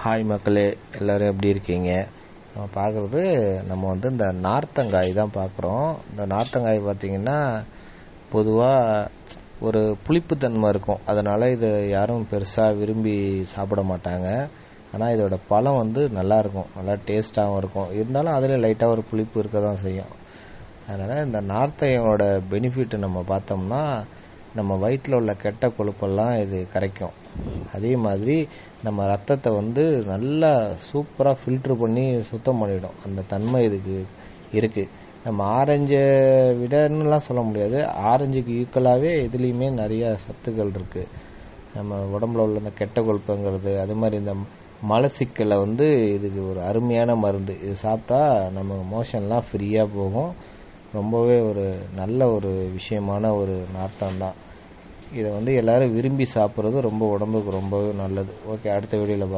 Hi மக்களே, எல்லோரும் எப்படி இருக்கீங்க? நம்ம பார்க்குறது இந்த நார்த்தங்காய் தான் பார்க்குறோம். இந்த நார்த்தங்காய் பார்த்திங்கன்னா பொதுவாக ஒரு புளிப்புத்தன்மை இருக்கும். அதனால் இதை யாரும் பெருசாக விரும்பி சாப்பிட மாட்டாங்க. ஆனால் இதோட பழம் நல்லாயிருக்கும், நல்லா டேஸ்ட்டாகவும் இருக்கும். இருந்தாலும் அதில் லைட்டாக ஒரு புளிப்பு இருக்க தான் செய்யும். அதனால் இந்த நார்த்தங்காயோட பெனிஃபிட் நம்ம பார்த்தோம்னா, நம்ம வயிற்றில் உள்ள கெட்ட கொழுப்பெல்லாம் இது கரைக்கும். அதே மாதிரி நம்ம ரத்தத்தை நல்லா சூப்பராக ஃபில்ட்ரு பண்ணி சுத்தம் பண்ணிடும். அந்த தன்மை இதுக்கு இருக்குது. நம்ம ஆரஞ்சை விடன்னுலாம் சொல்ல முடியாது, ஆரஞ்சுக்கு ஈக்குவலாகவே இதுலேயுமே நிறையா சத்துக்கள் இருக்குது. நம்ம உடம்புல உள்ள இந்த கெட்ட கொழுப்புங்கிறது, அது மாதிரி இந்த மலச்சிக்கலை இதுக்கு ஒரு அருமையான மருந்து. இது சாப்பிட்டா நம்ம மோஷன்லாம் ஃப்ரீயாக போகும். ரொம்பவே ஒரு நல்ல ஒரு விஷயமான ஒரு நார்த்தம் தான். இதை எல்லாரும் விரும்பி சாப்பிட்றது ரொம்ப உடம்புக்கு ரொம்பவே நல்லது. ஓகே, அடுத்த வீடியோவில் பார்ப்போம்.